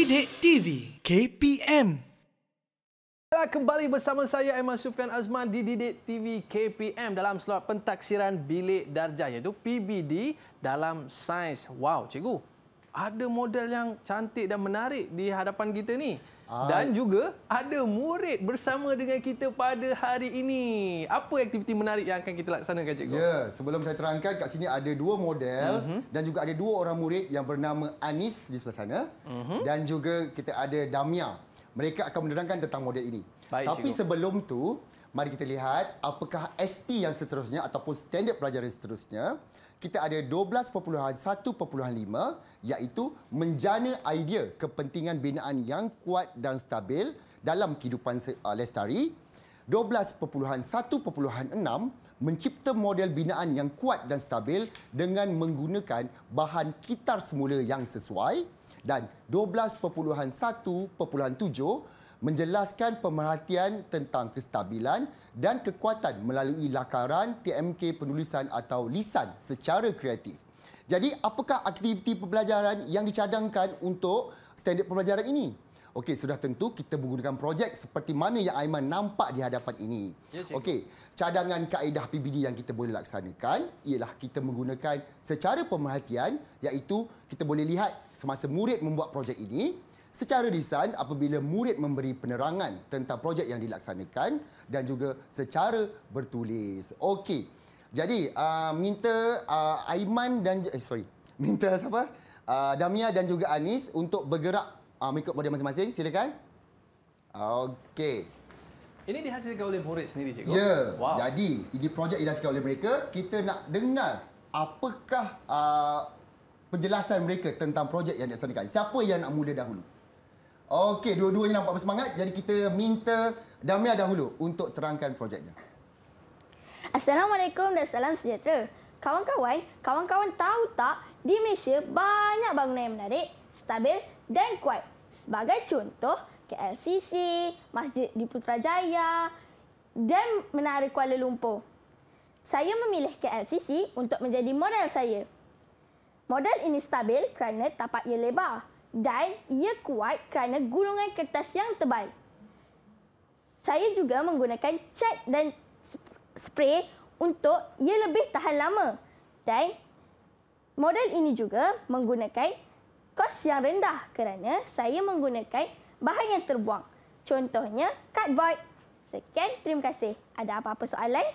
Didik TV KPM. Kembali bersama saya Aiman Sufian Azman di Didik TV KPM dalam slot pentaksiran bilik darjah iaitu PBD dalam sains. Wow, cikgu. Ada model yang cantik dan menarik di hadapan kita ni. Dan juga ada murid bersama dengan kita pada hari ini. Apa aktiviti menarik yang akan kita laksanakan, cikgu? Ya, sebelum saya terangkan, kat sini ada dua model dan juga ada dua orang murid yang bernama Anis di sebelah sana dan juga kita ada Damia. Mereka akan menerangkan tentang model ini. Baik, tapi cikgu. sebelum tu, mari kita lihat apakah SP yang seterusnya ataupun standard pelajaran seterusnya. Kita ada 12.1.5 iaitu menjana idea kepentingan binaan yang kuat dan stabil dalam kehidupan lestari. 12.1.6 mencipta model binaan yang kuat dan stabil dengan menggunakan bahan kitar semula yang sesuai. Dan 12.1.7 menjelaskan pemerhatian tentang kestabilan dan kekuatan melalui lakaran TMK penulisan atau lisan secara kreatif. Jadi, apakah aktiviti pembelajaran yang dicadangkan untuk standard pembelajaran ini? Okey, sudah tentu kita menggunakan projek seperti mana yang Aiman nampak di hadapan ini. Ya, cikgu. Okey, cadangan kaedah PBD yang kita boleh laksanakan ialah kita menggunakan secara pemerhatian iaitu kita boleh lihat semasa murid membuat projek ini. Secara lisan apabila murid memberi penerangan tentang projek yang dilaksanakan dan juga secara bertulis. Okey. Jadi minta Aiman dan minta siapa? Damia dan juga Anis untuk bergerak mengikut model masing-masing. Silakan. Okey. Ini dihasilkan oleh murid sendiri, cikgu? Ya. Wow. Jadi ini projek dihasilkan oleh mereka. Kita nak dengar apakah penjelasan mereka tentang projek yang dilaksanakan. Siapa yang nak mula dahulu? Okey, dua-duanya nampak bersemangat. Jadi kita minta Damia dahulu untuk terangkan projeknya. Assalamualaikum dan salam sejahtera. Kawan-kawan tahu tak di Malaysia banyak bangunan yang menarik, stabil dan kuat. Sebagai contoh, KLCC, Masjid di Putrajaya dan Menara Kuala Lumpur. Saya memilih KLCC untuk menjadi model saya. Model ini stabil kerana tapak ia lebar dan ia kuat kerana gulungan kertas yang tebal. Saya juga menggunakan cat dan spray untuk ia lebih tahan lama. Dan model ini juga menggunakan kos yang rendah kerana saya menggunakan bahan yang terbuang. Contohnya cardboard. Sekian, terima kasih. Ada apa-apa soalan?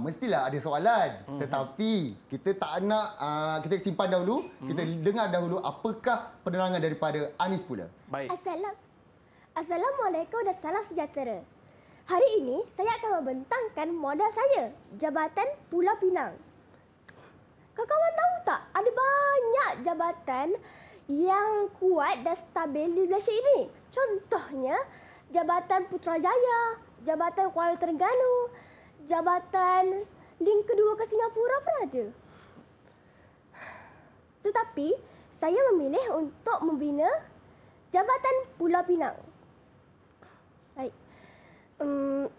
Mestilah ada soalan. Tetapi kita tak nak, kita simpan dahulu. Kita dengar dahulu apakah penerangan daripada Anis pula. Baik. Assalamualaikum dan salam sejahtera. Hari ini saya akan membentangkan model saya, Jabatan Pulau Pinang. Kawan-kawan tahu tak, ada banyak jabatan yang kuat dan stabil di Malaysia ini. Contohnya, Jabatan Putrajaya, Jabatan Kuala Terengganu, Jabatan link kedua ke Singapura pun ada. Tetapi, saya memilih untuk membina Jabatan Pulau Pinang. Baik.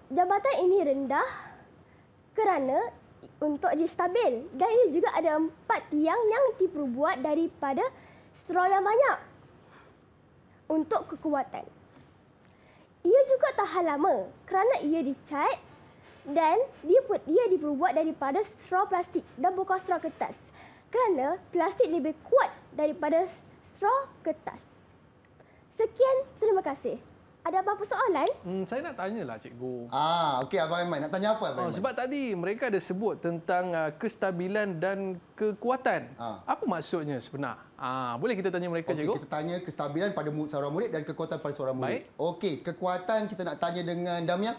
Jabatan ini rendah kerana untuk dia stabil dan ia juga ada 4 tiang yang diperbuat daripada straw yang banyak untuk kekuatan. Ia juga tahan lama kerana ia dicat dan dia diperbuat daripada straw plastik dan bukan straw kertas. Kerana plastik lebih kuat daripada straw kertas. Sekian, terima kasih. Ada apa-apa soalan? Saya nak tanyalah, cikgu. Okey, Abang Aiman. Nak tanya apa, Abang Aiman? Sebab tadi mereka ada sebut tentang kestabilan dan kekuatan. Apa maksudnya sebenar? Boleh kita tanya mereka, cikgu? Kita tanya kestabilan pada seorang murid dan kekuatan pada seorang murid. Baik. Okey, kekuatan kita nak tanya dengan Damia.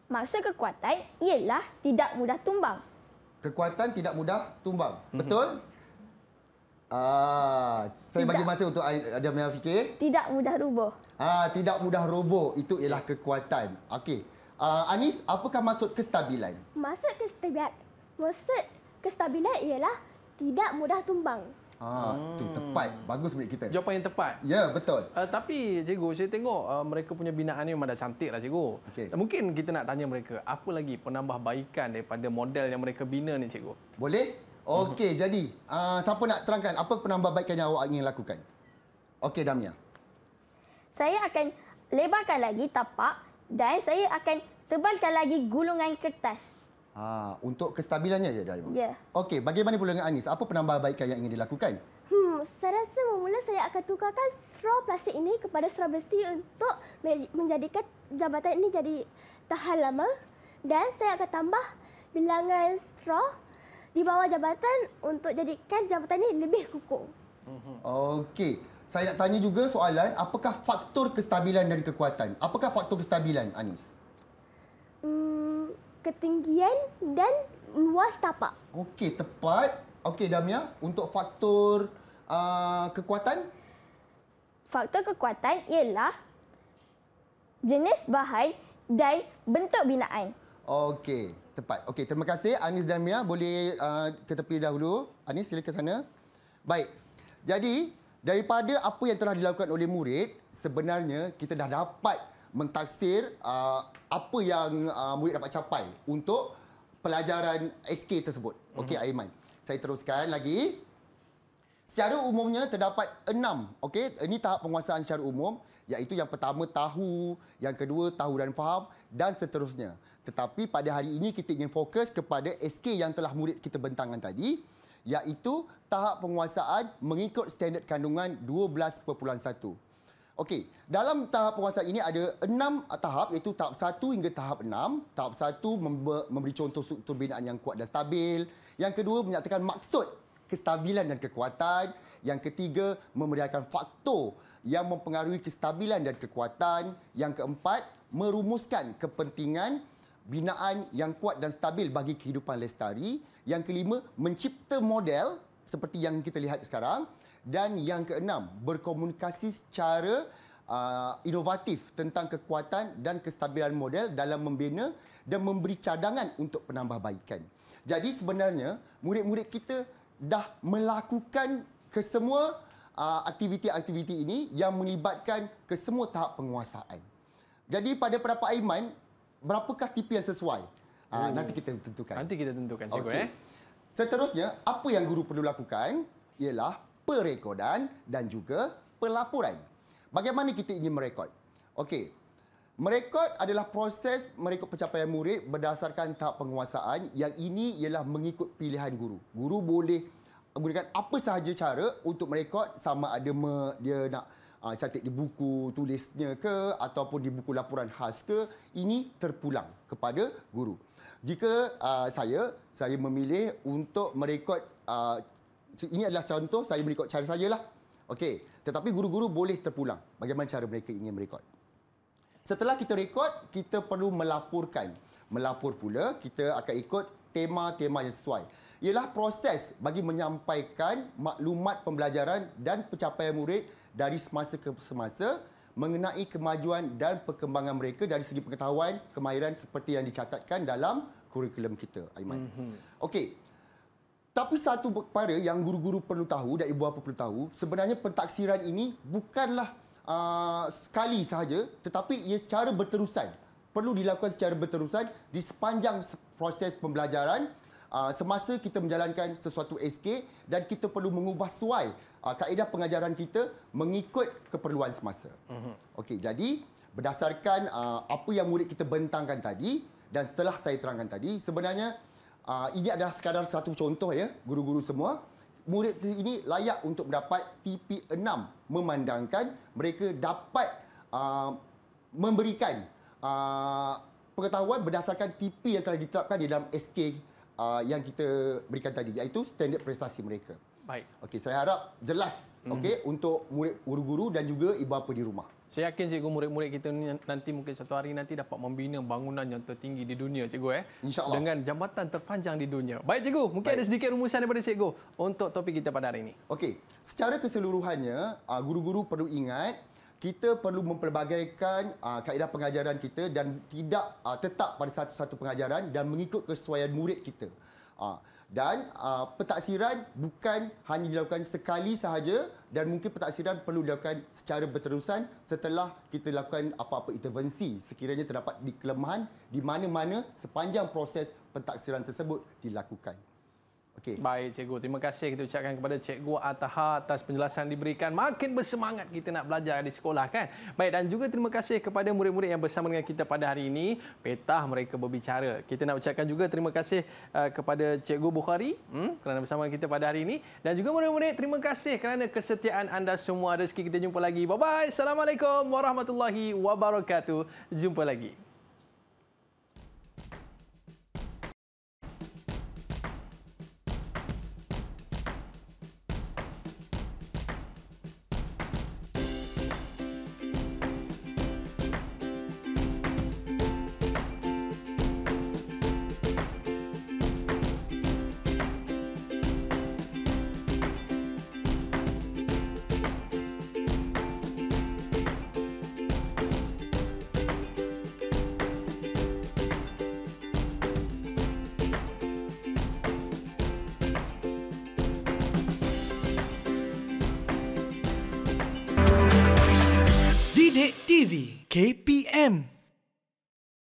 Maksud kekuatan ialah tidak mudah tumbang. Kekuatan tidak mudah tumbang. Betul? Saya bagi masa untuk Damia fikir. Tidak mudah rubuh. Tidak mudah roboh. Itu ialah kekuatan. Okey. Anis, apakah maksud kestabilan? Maksud kestabilan ialah tidak mudah tumbang. Itu tepat. Bagus murid kita. Jawapan yang tepat. Ya, betul. Tapi cikgu, saya tengok mereka punya binaan ni memang dah cantik lah, cikgu. Okey. Mungkin kita nak tanya mereka, apa lagi penambahbaikan daripada model yang mereka bina ni, cikgu? Boleh? Okey, jadi siapa nak terangkan apa penambahbaikan yang awak ingin lakukan? Okey, Damia. saya akan lebarkan lagi tapak dan saya akan tebalkan lagi gulungan kertas. Untuk kestabilannya ya, Daima? Ya. Okey, bagaimana pula dengan Anis? Apa penambahbaikan yang ingin dilakukan? Saya rasa mula saya akan tukarkan straw plastik ini kepada straw besi untuk menjadikan jambatan ini jadi tahan lama. Dan saya akan tambah bilangan straw di bawah jambatan untuk jadikan jambatan ini lebih kukuh. Okey. Saya nak tanya juga soalan, apakah faktor kestabilan dan kekuatan? Apakah faktor kestabilan, Anis? Ketinggian dan luas tapak. Okey, tepat. Okey, Damia, untuk faktor kekuatan? Faktor kekuatan ialah jenis bahan dan bentuk binaan. Okey, tepat. Okey, terima kasih Anis dan Mia. Boleh ke tepi dahulu. Anis, sila ke sana. Baik. Jadi, daripada apa yang telah dilakukan oleh murid, sebenarnya kita dah dapat mentaksir apa yang murid dapat capai untuk pelajaran SK tersebut. Okey, Aiman. Saya teruskan lagi. Secara umumnya terdapat 6. Okey, ini tahap penguasaan secara umum, iaitu yang pertama tahu, yang kedua tahu dan faham dan seterusnya. Tetapi pada hari ini kita ingin fokus kepada SK yang telah murid kita bentangkan tadi, iaitu tahap penguasaan mengikut standard kandungan 12.1. Okey, dalam tahap penguasaan ini ada 6 tahap, iaitu tahap 1 hingga tahap 6. Tahap 1 memberi contoh struktur binaan yang kuat dan stabil. Yang kedua menyatakan maksud kestabilan dan kekuatan. Yang ketiga memeriahkan faktor yang mempengaruhi kestabilan dan kekuatan. Yang keempat merumuskan kepentingan binaan yang kuat dan stabil bagi kehidupan lestari. Yang kelima mencipta model seperti yang kita lihat sekarang. Dan yang keenam, berkomunikasi secara inovatif tentang kekuatan dan kestabilan model dalam membina dan memberi cadangan untuk penambahbaikan. Jadi sebenarnya murid-murid kita dah melakukan kesemua aktiviti-aktiviti ini yang melibatkan kesemua tahap penguasaan. Jadi pada pendapat Aiman, berapakah tipe yang sesuai? Nanti kita tentukan. Nanti kita tentukan, cikgu. Okey. Seterusnya, apa yang guru perlu lakukan ialah perekodan dan juga pelaporan. Bagaimana kita ingin merekod? Okey. Merekod adalah proses merekod pencapaian murid berdasarkan tahap penguasaan yang ini ialah mengikut pilihan guru. Guru boleh gunakan apa sahaja cara untuk merekod, sama ada dia nak catat di buku tulisnya ke ataupun di buku laporan khas ke, ini terpulang kepada guru. Jika saya memilih untuk merekod, ini adalah contoh saya merekod cara saya lah. Okey, tetapi guru-guru boleh terpulang bagaimana cara mereka ingin merekod. Setelah kita rekod, kita perlu melaporkan. Melapor pula, kita akan ikut tema-tema yang sesuai. Ialah proses bagi menyampaikan maklumat pembelajaran dan pencapaian murid dari semasa ke semasa mengenai kemajuan dan perkembangan mereka dari segi pengetahuan, kemahiran seperti yang dicatatkan dalam kurikulum kita, Aiman. Okey. Tapi satu perkara yang guru-guru perlu tahu dan ibu bapa perlu tahu, sebenarnya pentaksiran ini bukanlah sekali sahaja, tetapi ia secara berterusan. Perlu dilakukan secara berterusan di sepanjang proses pembelajaran semasa kita menjalankan sesuatu SK, dan kita perlu mengubah suai kaedah pengajaran kita mengikut keperluan semasa. Okey, jadi berdasarkan apa yang murid kita bentangkan tadi dan setelah saya terangkan tadi, sebenarnya ini adalah sekadar satu contoh ya, guru-guru semua. Murid ini layak untuk mendapat TP6 memandangkan mereka dapat memberikan pengetahuan berdasarkan TP yang telah ditetapkan di dalam SK yang kita berikan tadi, iaitu standard prestasi mereka. Baik. Okey, saya harap jelas untuk murid guru-guru dan juga ibu bapa di rumah. Saya yakin cikgu, murid-murid kita ni nanti mungkin satu hari nanti dapat membina bangunan yang tertinggi di dunia, cikgu. InsyaAllah. Dengan jambatan terpanjang di dunia. Baik cikgu, mungkin ada sedikit rumusan daripada cikgu untuk topik kita pada hari ini. Okey, secara keseluruhannya guru-guru perlu ingat kita perlu mempelbagaikan kaedah pengajaran kita dan tidak tetap pada satu-satu pengajaran dan mengikut kesesuaian murid kita. Dan pentaksiran bukan hanya dilakukan sekali sahaja, dan mungkin pentaksiran perlu dilakukan secara berterusan setelah kita lakukan apa-apa intervensi sekiranya terdapat kelemahan di mana-mana sepanjang proses pentaksiran tersebut dilakukan. Okey. Baik, Cikgu. Terima kasih kita ucapkan kepada Cikgu Ataha atas penjelasan diberikan. Makin bersemangat kita nak belajar di sekolah, kan? Baik, dan juga terima kasih kepada murid-murid yang bersama dengan kita pada hari ini. Petah mereka berbicara. Kita nak ucapkan juga terima kasih kepada Cikgu Bukhari kerana bersama kita pada hari ini. Dan juga murid-murid, terima kasih kerana kesetiaan anda semua. Rezeki kita jumpa lagi. Bye-bye. Assalamualaikum warahmatullahi wabarakatuh. Jumpa lagi. Didik TV KPM